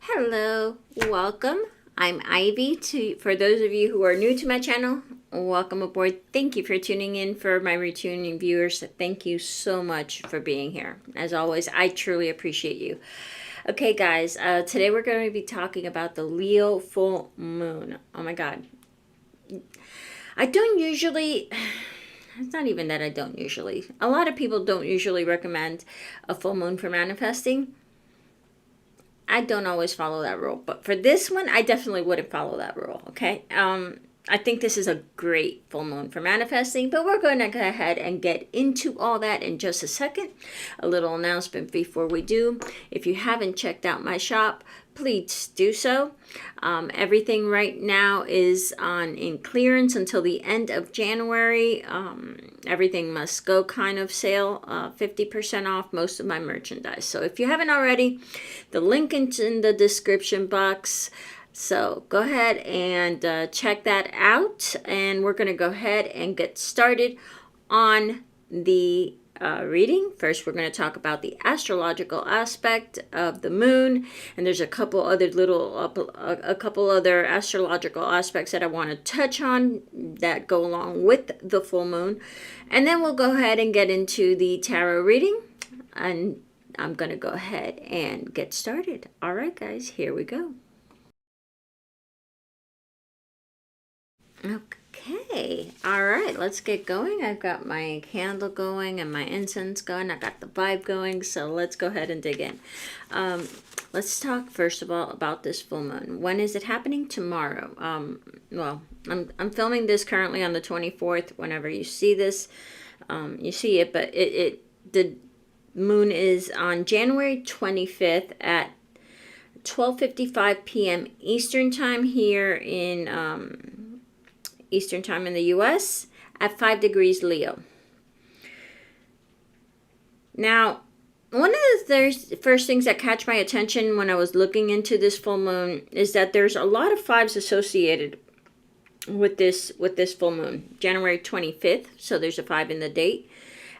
Hello, welcome. I'm Ivy. For those of you who are new to my channel, welcome aboard. Thank you for tuning in. For my returning viewers, thank you so much for being here. As always, I truly appreciate you. Okay, guys, today we're going to be talking about the Leo full moon. Oh my God. I don't usually... It's not even that I don't usually. A lot of people don't usually recommend a full moon for manifesting. I don't always follow that rule, but for this one, I definitely wouldn't follow that rule, okay? I think this is a great full moon for manifesting, but we're going to go ahead and get into all that in just a second. A little announcement before we do. If you haven't checked out my shop, please do so. Everything right now is in clearance until the end of January. Everything must go kind of sale, 50% off most of my merchandise. So if you haven't already, the link is in the description box. So go ahead and check that out. And we're going to go ahead and get started on the reading. First, we're going to talk about the astrological aspect of the moon, and there's a couple other astrological aspects that I want to touch on that go along with the full moon, and then we'll go ahead and get into the tarot reading, and I'm going to go ahead and get started. All right, guys, here we go. Okay, all right, let's get going. I've got my candle going and my incense going. I got the vibe going, so let's go ahead and dig in. Let's talk first of all about this full moon. When is it happening? Tomorrow. Well, I'm filming this currently on the 24th. Whenever you see this, you see it, but the moon is on January 25th at 12:55 p.m. Eastern time here in Eastern time in the US at 5 degrees Leo. Now, one of the first things that catch my attention when I was looking into this full moon is that there's a lot of fives associated with this full moon. January 25th, so there's a 5 in the date.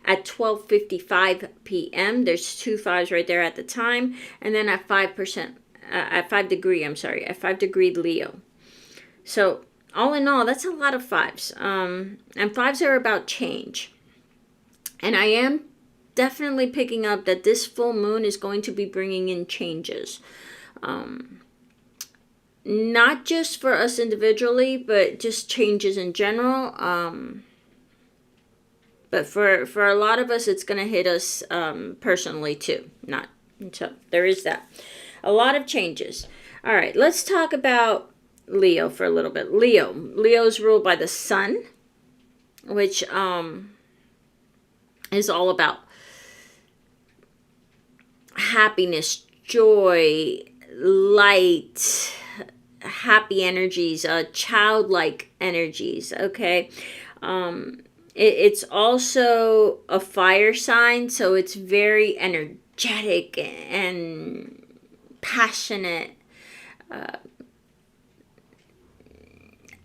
At 12:55 p.m., there's 2 5s right there at the time, and then at 5 degree Leo. So all in all, that's a lot of 5s. And 5s are about change. And I am definitely picking up that this full moon is going to be bringing in changes. Not just for us individually, but just changes in general. But for a lot of us, it's going to hit us personally too. So there is that. A lot of changes. All right, let's talk about Leo for a little bit. Leo's ruled by the sun, which is all about happiness, joy, light, happy energies, childlike energies. Okay, it's also a fire sign, so it's very energetic and passionate.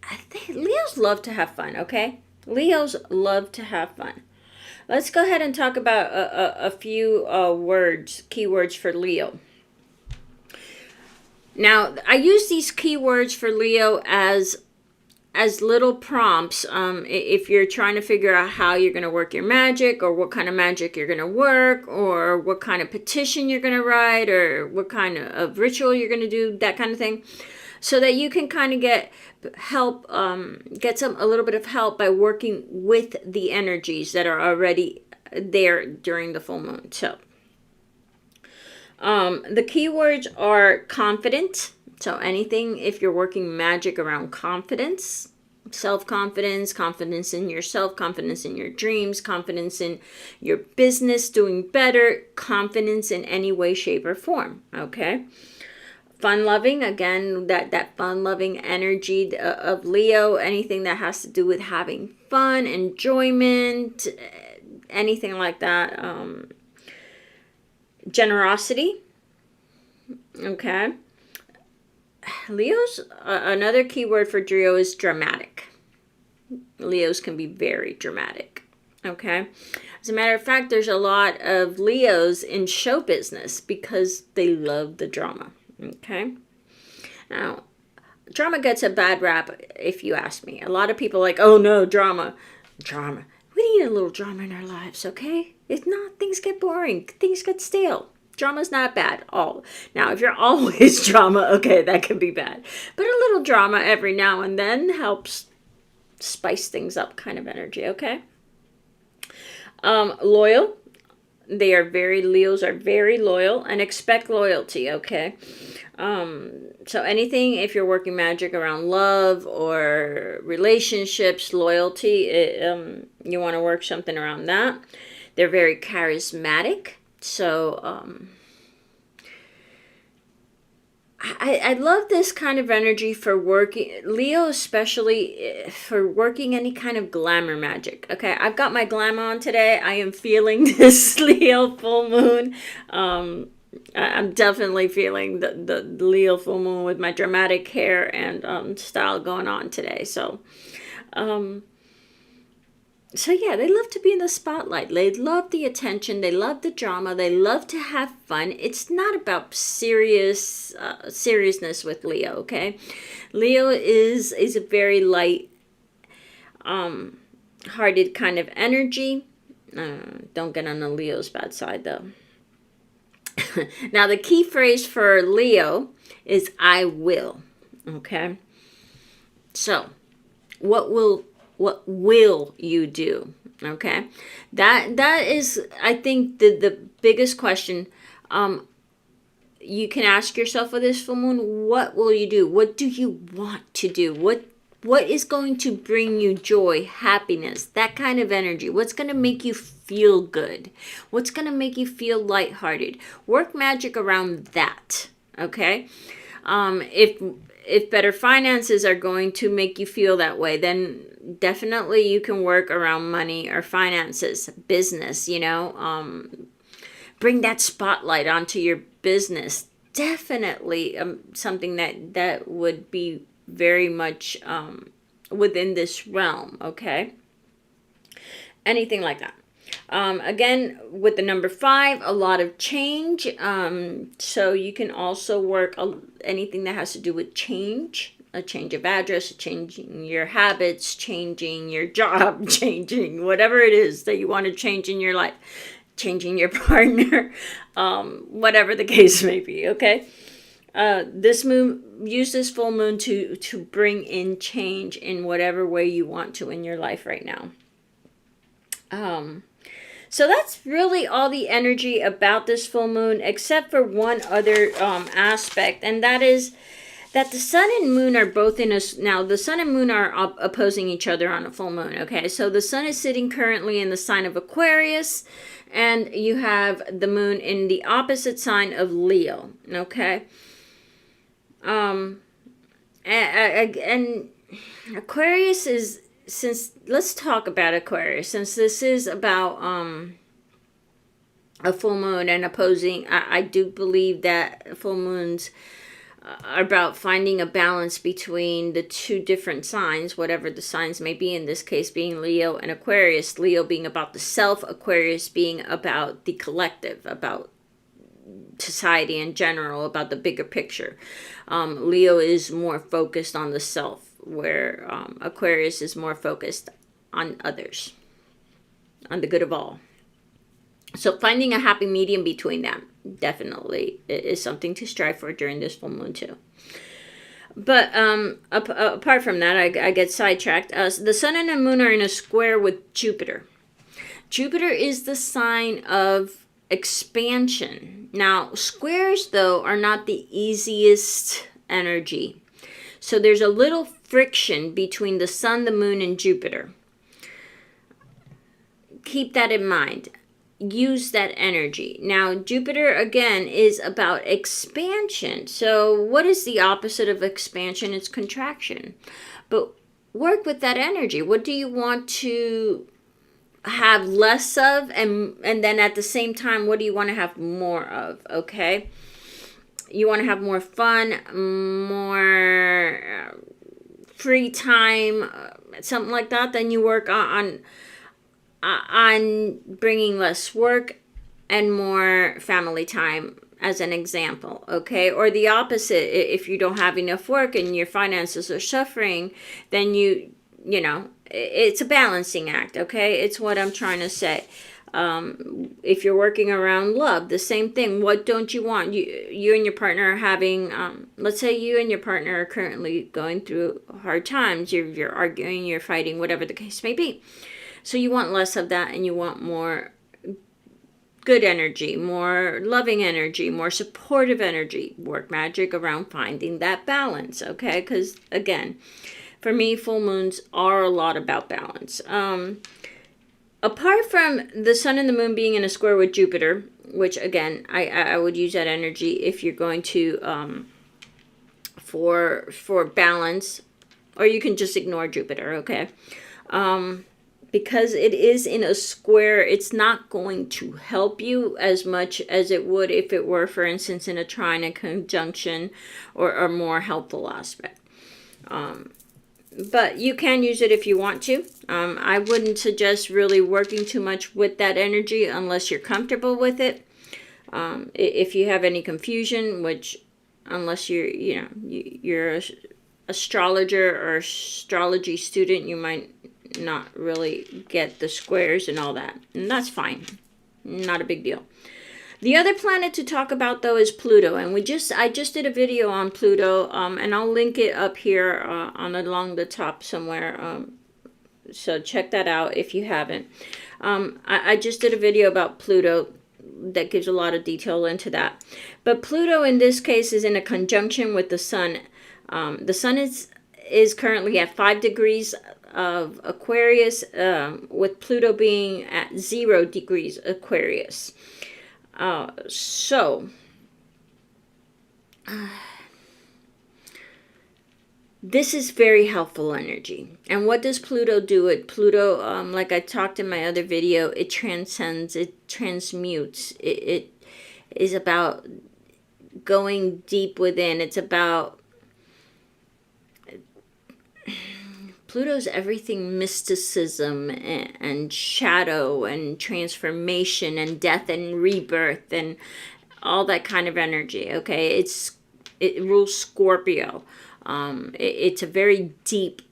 I think Leos love to have fun, okay? Leos love to have fun. Let's go ahead and talk about a few keywords for Leo. Now, I use these keywords for Leo as little prompts if you're trying to figure out how you're going to work your magic, or what kind of magic you're going to work, or what kind of petition you're going to write, or what kind of ritual you're going to do, that kind of thing. So that you can kind of get help, get a little bit of help by working with the energies that are already there during the full moon. So, the keywords are confident. So anything, if you're working magic around confidence, self-confidence, confidence in yourself, confidence in your dreams, confidence in your business doing better, confidence in any way, shape, or form. Okay. Fun-loving, again, that fun-loving energy of Leo, anything that has to do with having fun, enjoyment, anything like that. Generosity, okay. Leo's, another keyword for Leo is dramatic. Leos can be very dramatic, okay. As a matter of fact, there's a lot of Leos in show business because they love the drama. Okay. Now, drama gets a bad rap, if you ask me. A lot of people are like, oh no, drama. Drama. We need a little drama in our lives, okay? If not, things get boring. Things get stale. Drama's not bad. All now, if you're always drama, okay, that could be bad. But a little drama every now and then helps spice things up, kind of energy, okay? Loyal. Leos are very loyal and expect loyalty, okay? So anything, if you're working magic around love or relationships, loyalty, you want to work something around that. They're very charismatic. So, I love this kind of energy for working, Leo especially for working any kind of glamour magic. Okay, I've got my glam on today. I am feeling this Leo full moon. I'm definitely feeling the Leo full moon with my dramatic hair and style going on today. So yeah, they love to be in the spotlight. They love the attention. They love the drama. They love to have fun. It's not about seriousness with Leo. Okay, Leo is a very light, hearted kind of energy. Don't get on the Leo's bad side though. Now the key phrase for Leo is "I will." Okay, so what will you do? Okay, that is, I think, the biggest question you can ask yourself with this full moon. What will you do? What do you want to do? What is going to bring you joy, happiness, that kind of energy? What's going to make you feel good? What's going to make you feel lighthearted? Work magic around that. Okay, if better finances are going to make you feel that way, then definitely you can work around money or finances, business, bring that spotlight onto your business. Definitely something that would be very much within this realm, okay? Anything like that. Again, with the number 5, a lot of change. So you can also work anything that has to do with change. A change of address, changing your habits, changing your job, changing whatever it is that you want to change in your life. Changing your partner, whatever the case may be, okay? Use this full moon to bring in change in whatever way you want to in your life right now. So that's really all the energy about this full moon, except for one other aspect, and that is that the sun and moon are both in now the sun and moon are opposing each other on a full moon, okay? So the sun is sitting currently in the sign of Aquarius, and you have the moon in the opposite sign of Leo, okay? And Aquarius is, let's talk about Aquarius, since this is about a full moon and opposing. I do believe that full moons are about finding a balance between the two different signs, whatever the signs may be, in this case being Leo and Aquarius. Leo being about the self, Aquarius being about the collective, about society in general, about the bigger picture. Leo is more focused on the self, where Aquarius is more focused on others, on the good of all. So finding a happy medium between them definitely is something to strive for during this full moon too. But apart from that, I get sidetracked. The sun and the moon are in a square with Jupiter. Jupiter is the sign of expansion. Now, squares, though, are not the easiest energy. So there's a little friction between the sun, the moon, and Jupiter. Keep that in mind. Use that energy. Now, Jupiter, again, is about expansion. So what is the opposite of expansion? It's contraction. But work with that energy. What do you want to have less of? And then at the same time, what do you want to have more of? Okay? You want to have more fun, more free time, something like that. Then you work on bringing less work and more family time as an example, okay? Or the opposite, if you don't have enough work and your finances are suffering, then you know, it's a balancing act, okay? It's what I'm trying to say. If you're working around love, the same thing. What don't you want? You and your partner are having, let's say you and your partner are currently going through hard times. You're arguing, you're fighting, whatever the case may be. So you want less of that, and you want more good energy, more loving energy, more supportive energy. Work magic around finding that balance, okay? Because again, for me, full moons are a lot about balance. Apart from the sun and the moon being in a square with Jupiter, which again, I would use that energy if you're going to for balance, or you can just ignore Jupiter, okay? Because it is in a square, it's not going to help you as much as it would if it were, for instance, in a trine, a conjunction, or a more helpful aspect. But you can use it if you want to. I wouldn't suggest really working too much with that energy unless you're comfortable with it. If you have any confusion, which unless you're an astrologer or astrology student, you might not really get the squares and all that. And that's fine. Not a big deal. The other planet to talk about, though, is Pluto, and I just did a video on Pluto, and I'll link it up here along the top somewhere. So check that out if you haven't. I just did a video about Pluto that gives a lot of detail into that. But Pluto in this case is in a conjunction with the Sun. The Sun is currently at 5 degrees of Aquarius, with Pluto being at 0 degrees Aquarius. This is very helpful energy. And what does Pluto do? Pluto, like I talked in my other video, it transcends, it transmutes. It is about going deep within. It's about Pluto's everything mysticism and shadow and transformation and death and rebirth and all that kind of energy, okay? It rules Scorpio. It's a very deep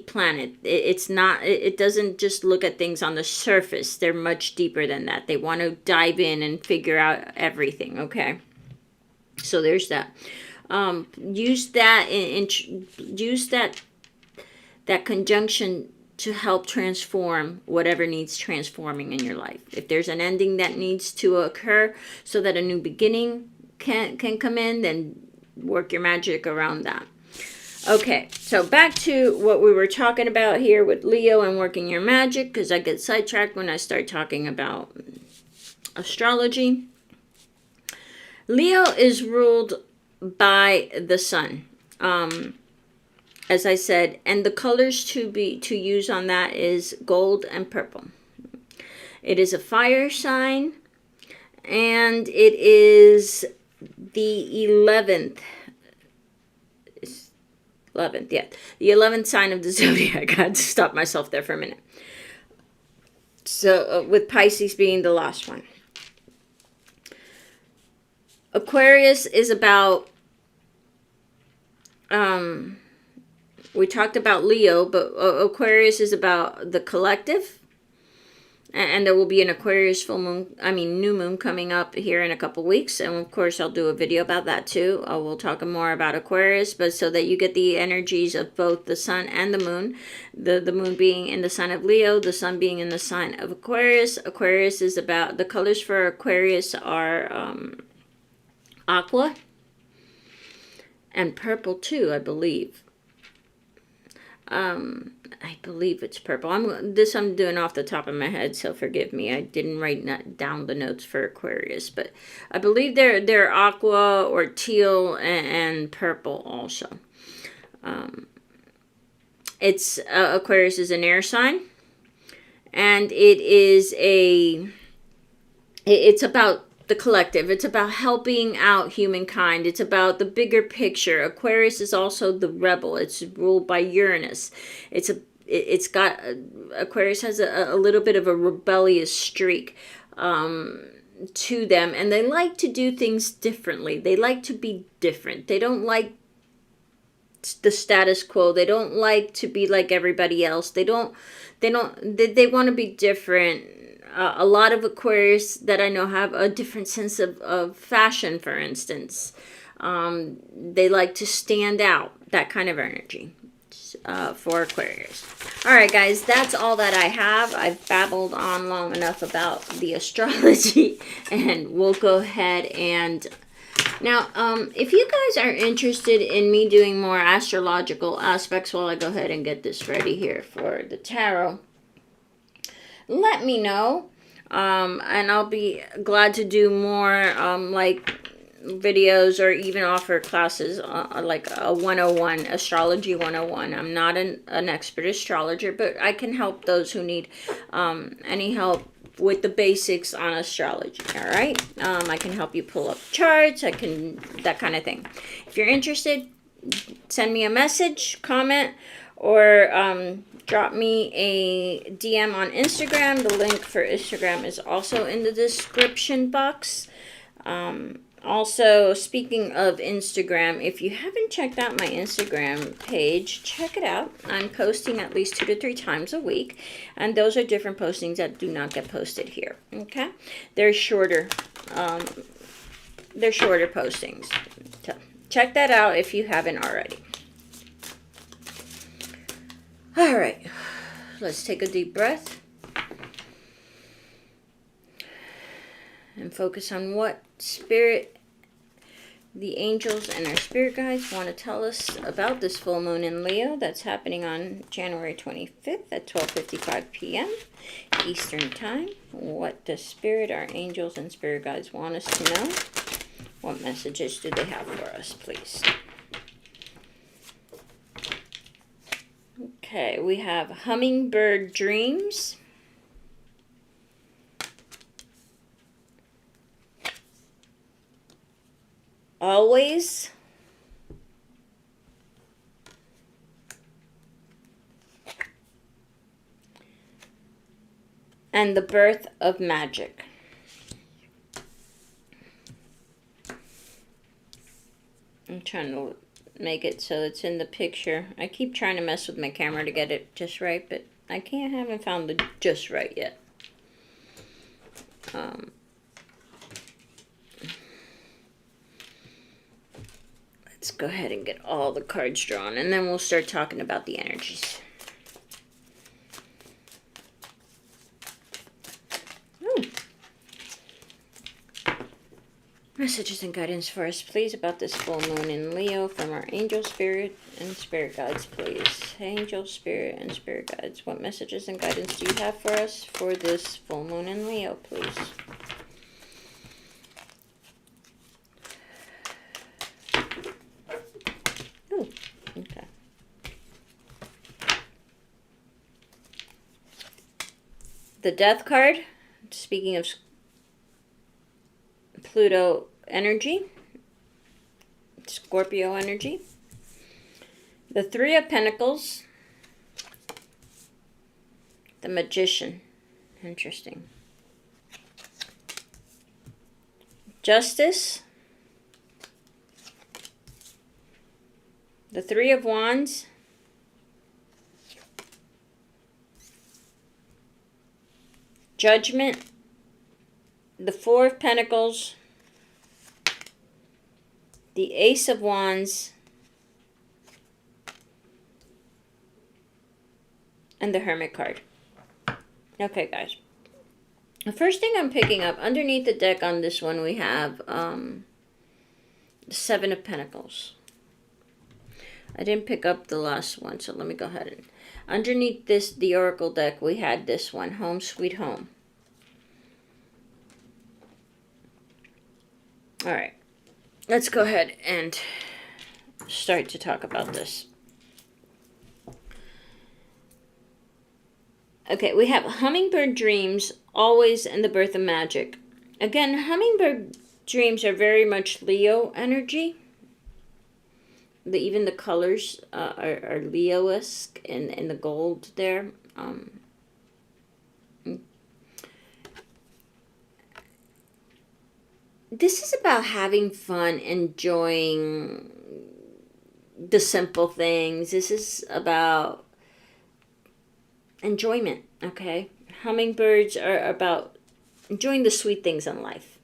planet. It doesn't just look at things on the surface. They're much deeper than that. They want to dive in and figure out everything, okay? So there's that. Use that conjunction to help transform whatever needs transforming in your life. If there's an ending that needs to occur so that a new beginning can come in, then work your magic around that. Okay, so back to what we were talking about here with Leo and working your magic, because I get sidetracked when I start talking about astrology. Leo is ruled by the sun. As I said, and the colors to use on that is gold and purple. It is a fire sign, and it is the 11th. Yeah. The 11th sign of the zodiac. I had to stop myself there for a minute. So, with Pisces being the last one. Aquarius is about... we talked about Leo, but Aquarius is about the collective. And there will be an Aquarius new moon coming up here in a couple weeks. And of course, I'll do a video about that too. We'll talk more about Aquarius, but so that you get the energies of both the sun and the moon. The moon being in the sign of Leo, the sun being in the sign of Aquarius. Aquarius is about, the colors for Aquarius are aqua and purple too, I believe. I believe it's purple. I'm doing off the top of my head, so forgive me. I didn't write down the notes for Aquarius, but I believe they're aqua or teal and purple also. It's Aquarius is an air sign, and it's about the collective. It's about helping out humankind. It's about the bigger picture. Aquarius is also the rebel. It's ruled by Uranus. Aquarius has a little bit of a rebellious streak. to them, and they like to do things differently. They like to be different. They don't like the status quo. They don't like to be like everybody else. They want to be different. A lot of Aquarius that I know have a different sense of fashion, for instance. They like to stand out, that kind of energy for Aquarius. All right, guys, that's all that I have. I've babbled on long enough about the astrology, and we'll go ahead and... Now, if you guys are interested in me doing more astrological aspects while I go ahead and get this ready here for the tarot, let me know. And I'll be glad to do more, like videos, or even offer classes like a 101, Astrology 101. I'm not an expert astrologer, but I can help those who need any help with the basics on astrology. All right, I can help you pull up charts. I can, that kind of thing. If you're interested, send me a message, comment, or drop me a DM on Instagram. The link for Instagram is also in the description box. Also, speaking of Instagram, if you haven't checked out my Instagram page, check it out. I'm posting at least 2 to 3 times a week, and those are different postings that do not get posted here. Okay, they're shorter. They're shorter postings. So check that out if you haven't already. All right, let's take a deep breath and focus on what Spirit, the angels, and our spirit guides want to tell us about this full moon in Leo that's happening on January 25th at 12:55 p.m. Eastern Time. What does Spirit, our angels, and spirit guides want us to know? What messages do they have for us, please? Okay, we have hummingbird dreams. Always. And the birth of magic. I'm trying to make it so it's in the picture. I keep trying to mess with my camera to get it just right, but I haven't found the just right yet. Let's go ahead and get all the cards drawn, and then we'll start talking about the energies. Messages and guidance for us, please, about this full moon in Leo from our angel, spirit, and spirit guides, please. Angel, spirit, and spirit guides. What messages and guidance do you have for us for this full moon in Leo, please? Ooh, okay. The Death card, speaking of Pluto energy, Scorpio energy. The Three of Pentacles. The Magician. Interesting. Justice. The Three of Wands. Judgment. The Four of Pentacles. The Ace of Wands. And the Hermit card. Okay, guys. The first thing I'm picking up, underneath the deck on this one, we have the Seven of Pentacles. I didn't pick up the last one, so let me go ahead and... Underneath this, the Oracle deck, we had this one, Home Sweet Home. All right. Let's go ahead and start to talk about this. Okay, we have hummingbird dreams, always, and the birth of magic. Again, hummingbird dreams are very much Leo energy. Even the colors are Leo-esque in the gold there. this is about having fun, enjoying the simple things. This is about enjoyment, okay? Hummingbirds are about enjoying the sweet things in life.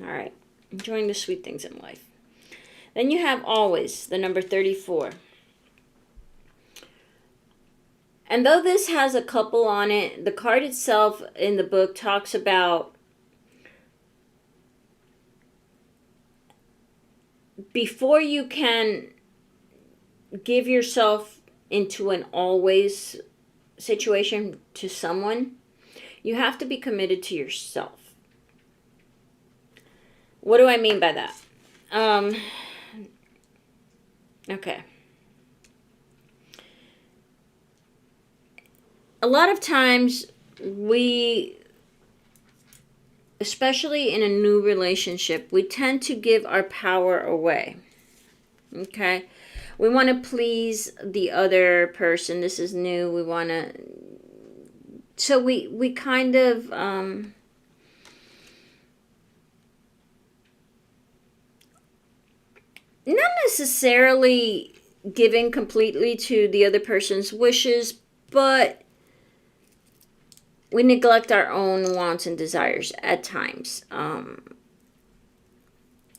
All right, enjoying the sweet things in life. Then you have always, the number 34. And though this has a couple on it, the card itself in the book talks about before you can give yourself into an always situation to someone, you have to be committed to yourself. What do I mean by that? Okay. A lot of times we, especially in a new relationship, we tend to give our power away. Okay? We want to please the other person. This is new. We want to... So we kind of... not necessarily giving completely to the other person's wishes, but we neglect our own wants and desires at times.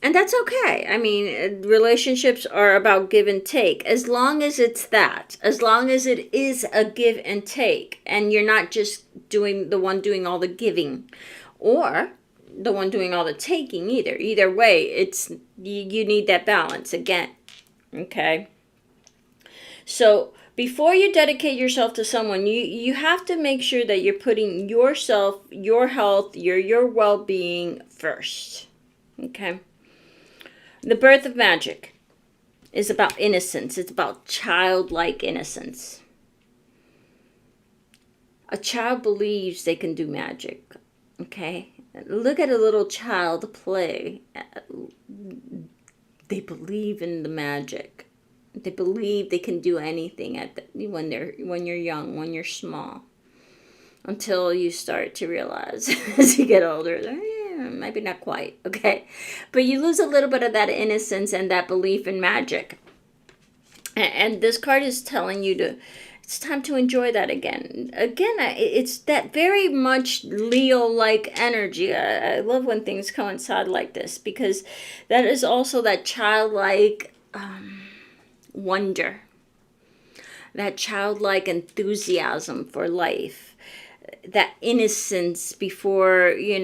And that's okay. I mean, relationships are about give and take. As long as it's that, as long as it is a give and take, and you're not just doing the one doing all the giving, or the one doing all the taking either. Either way, it's you need that balance again. Okay? So before you dedicate yourself to someone, you have to make sure that you're putting yourself, your health, your well-being first. Okay? The birth of magic is about innocence. It's about childlike innocence. A child believes they can do magic. Okay? Look at a little child play. They believe in the magic. They believe they can do anything when you're young, when you're small. Until you start to realize as you get older, maybe not quite, okay? But you lose a little bit of that innocence and that belief in magic. And this card is telling you it's time to enjoy that again. Again, it's that very much Leo-like energy. I love when things coincide like this, because that is also that childlike wonder, that childlike enthusiasm for life, that innocence before you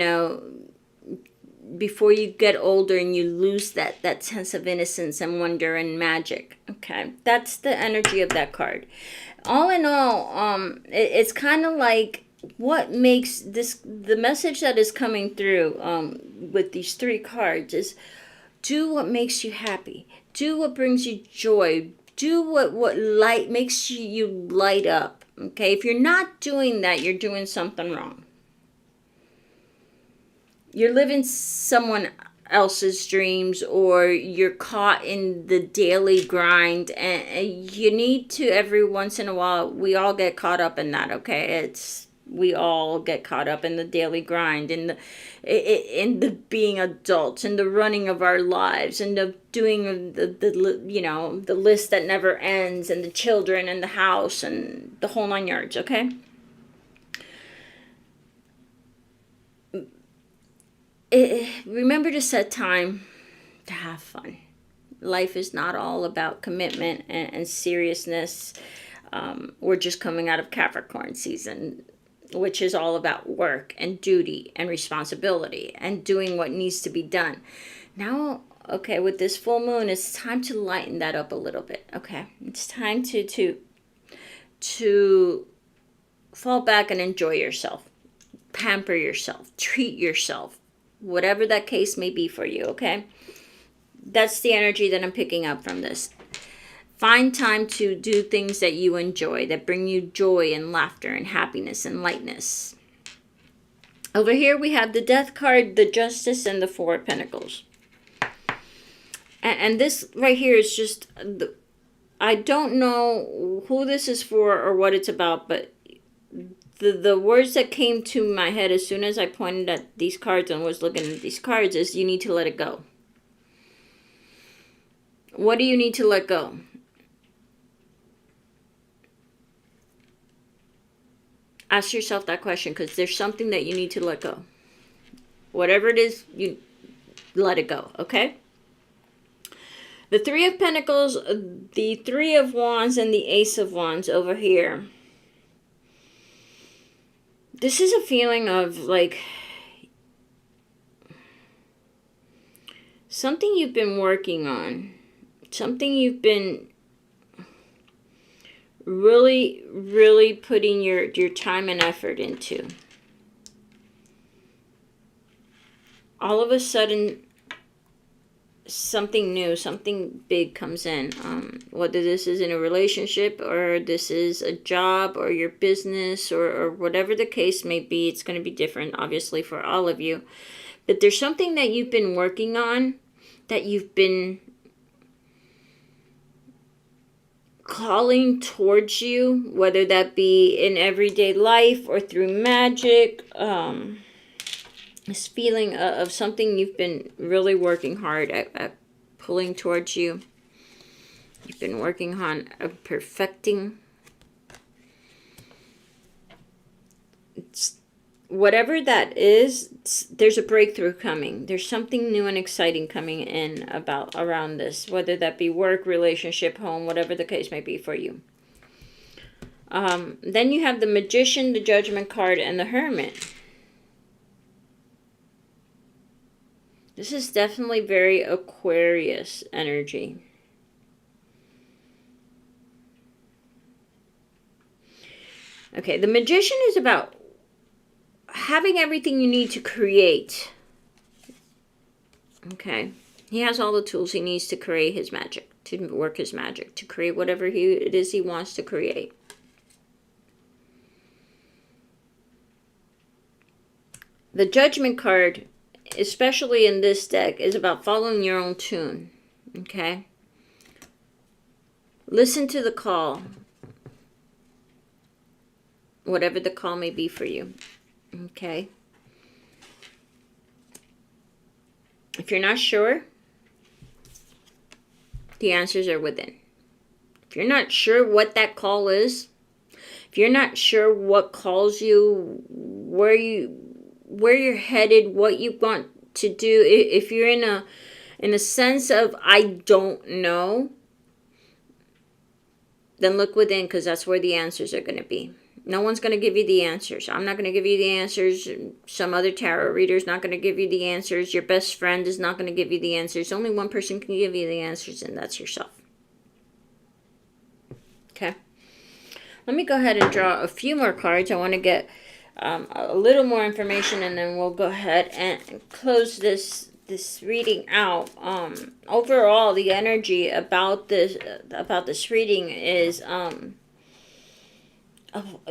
get older and you lose that sense of innocence and wonder and magic. Okay, that's the energy of that card. All in all, it's kind of like what makes this, the message that is coming through with these three cards is do what makes you happy. Do what brings you joy. Do what light makes you light up. Okay, if you're not doing that, you're doing something wrong. You're living someone else's dreams, or you're caught in the daily grind, and you need to, every once in a while, we all get caught up in that. Okay, we all get caught up in the daily grind, in the being adults, in the running of our lives, and the doing the list that never ends, and the children and the house and the whole 9 yards. Okay. Remember to set time to have fun. Life is not all about commitment and seriousness. We're just coming out of Capricorn season, which is all about work and duty and responsibility and doing what needs to be done. Now, okay, with this full moon, it's time to lighten that up a little bit. Okay, it's time to fall back and enjoy yourself, pamper yourself, treat yourself. Whatever that case may be for you, okay? That's the energy that I'm picking up from this. Find time to do things that you enjoy, that bring you joy and laughter and happiness and lightness. Over here we have the Death card, the Justice, and the Four of Pentacles. And this right here is just, I don't know who this is for or what it's about, but the words that came to my head as soon as I pointed at these cards and was looking at these cards is you need to let it go. What do you need to let go? Ask yourself that question, because there's something that you need to let go. Whatever it is, you let it go, okay? The Three of Pentacles, the Three of Wands, and the Ace of Wands over here. This is a feeling of like something you've been working on. Something you've been really putting your time and effort into. All of a sudden, something new, something big comes in. Whether this is in a relationship or this is a job or your business or whatever the case may be, it's going to be different, obviously, for all of you. But there's something that you've been working on, that you've been calling towards you, whether that be in everyday life or through magic. This feeling of something you've been really working hard at pulling towards you. You've been working on perfecting. Whatever that is, there's a breakthrough coming. There's something new and exciting coming in around this, whether that be work, relationship, home, whatever the case may be for you. Then you have the Magician, the Judgment card, and the Hermit. This is definitely very Aquarius energy. Okay, the Magician is about having everything you need to create. Okay, he has all the tools he needs to create his magic, to work his magic, to create whatever it is he wants to create. The Judgment card, especially in this deck, is about following your own tune. Okay? Listen to the call. Whatever the call may be for you. Okay? If you're not sure, the answers are within. If you're not sure what that call is, if you're not sure what calls you, where you're headed, what you want to do, if you're in a sense of I don't know, then look within, because that's where the answers are going to be. No one's going to give you the answers. I'm not going to give you the answers. Some other tarot reader is not going to give you the answers. Your best friend is not going to give you the answers. Only one person can give you the answers, and that's yourself. Okay? Let me go ahead and draw a few more cards. I want to get a little more information, and then we'll go ahead and close this reading out. Overall, the energy about this reading is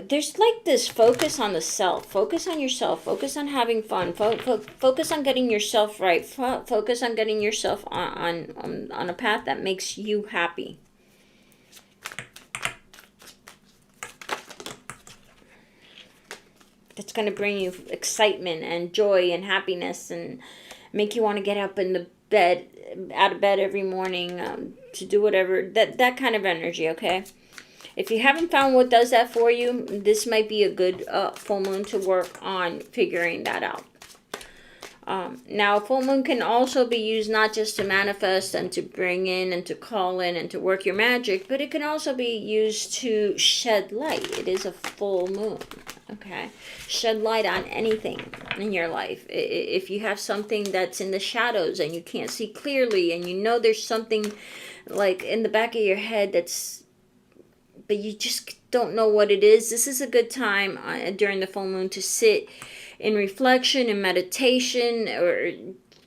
there's like this focus on the self, focus on yourself, focus on having fun, focus on getting yourself right, focus on getting yourself on a path that makes you happy. That's going to bring you excitement and joy and happiness and make you want to get up in the bed, out of bed every morning to do whatever. That kind of energy, okay? If you haven't found what does that for you, this might be a good full moon to work on figuring that out. Now, full moon can also be used not just to manifest and to bring in and to call in and to work your magic, but it can also be used to shed light. It is a full moon, okay? Shed light on anything in your life. If you have something that's in the shadows and you can't see clearly, and you know there's something like in the back of your head but you just don't know what it is, this is a good time during the full moon to sit in reflection and meditation, or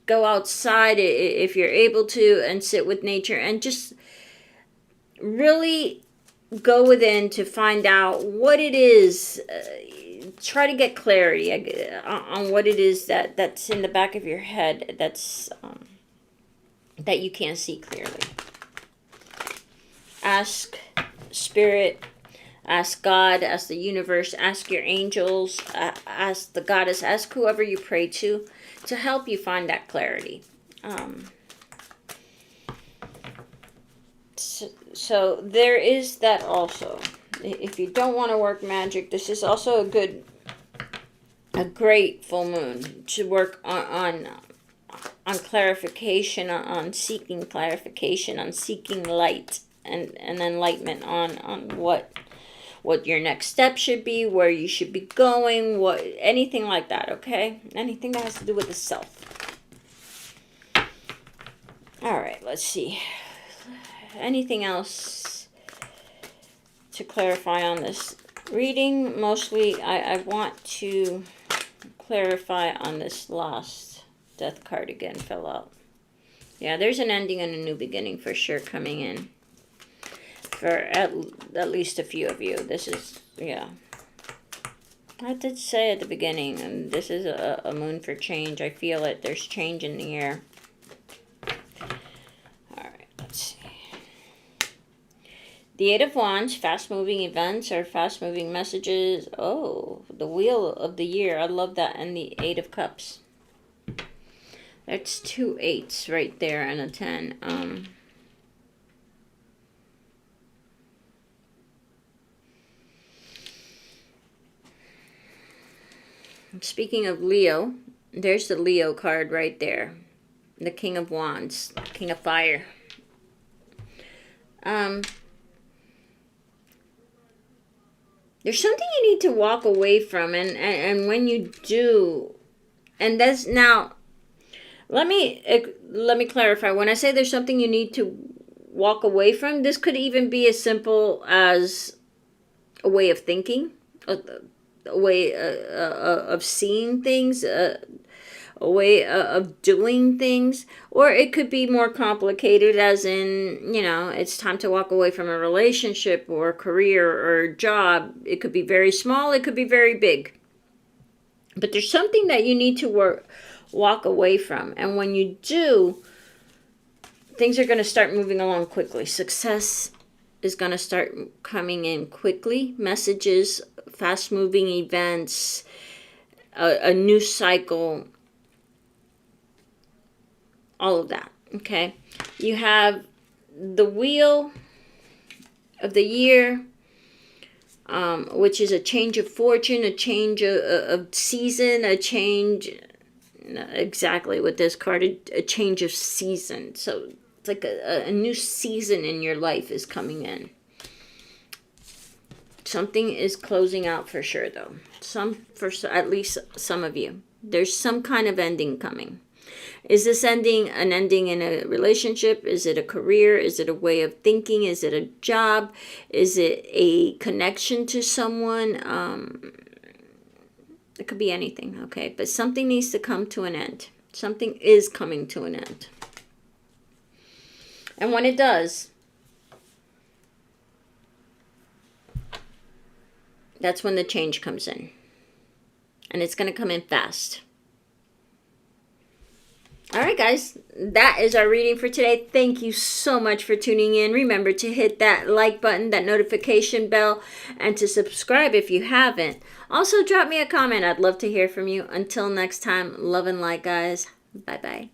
go outside if you're able to and sit with nature and just really go within to find out what it is. Try to get clarity on what it is that's in the back of your head that's that you can't see clearly. Ask Spirit, Ask God, ask the universe, ask your angels, ask the goddess, ask whoever you pray to help you find that clarity. So there is that also. If you don't want to work magic, this is also a great full moon to work on clarification, on seeking clarification, on seeking light and enlightenment on what your next step should be, where you should be going, anything like that, okay? Anything that has to do with the self. All right, let's see. Anything else to clarify on this reading? Mostly, I want to clarify on this last death card again, fell out. Yeah, there's an ending and a new beginning for sure coming in. For at least a few of you. This is, yeah. I did say at the beginning, and this is a moon for change. I feel it. There's change in the air. Alright, let's see. The Eight of Wands, fast-moving events or fast-moving messages. Oh, the Wheel of the Year. I love that. And the Eight of Cups. That's 2 8s right there and a 10. Speaking of Leo, there's the Leo card right there. The King of Wands, King of Fire. There's something you need to walk away from, and when you do, and that's now, let me clarify. When I say there's something you need to walk away from, this could even be as simple as a way of thinking, a way of seeing things, a way of doing things, or it could be more complicated, as in, it's time to walk away from a relationship or a career or a job. It could be very small, it could be very big, but there's something that you need to walk away from, and when you do, things are going to start moving along quickly. Success is going to start coming in quickly. Messages, fast-moving events, a new cycle, all of that, okay? You have the Wheel of the Year, which is a change of fortune, a change of season, a change, exactly with this card, a change of season. So it's like a new season in your life is coming in. Something is closing out for sure, though. For at least some of you. There's some kind of ending coming. Is this ending an ending in a relationship? Is it a career? Is it a way of thinking? Is it a job? Is it a connection to someone? It could be anything, okay? But something needs to come to an end. Something is coming to an end. And when it does, that's when the change comes in. And it's going to come in fast. All right, guys, that is our reading for today. Thank you so much for tuning in. Remember to hit that like button, that notification bell, and to subscribe if you haven't. Also, drop me a comment. I'd love to hear from you. Until next time, love and light, guys. Bye-bye.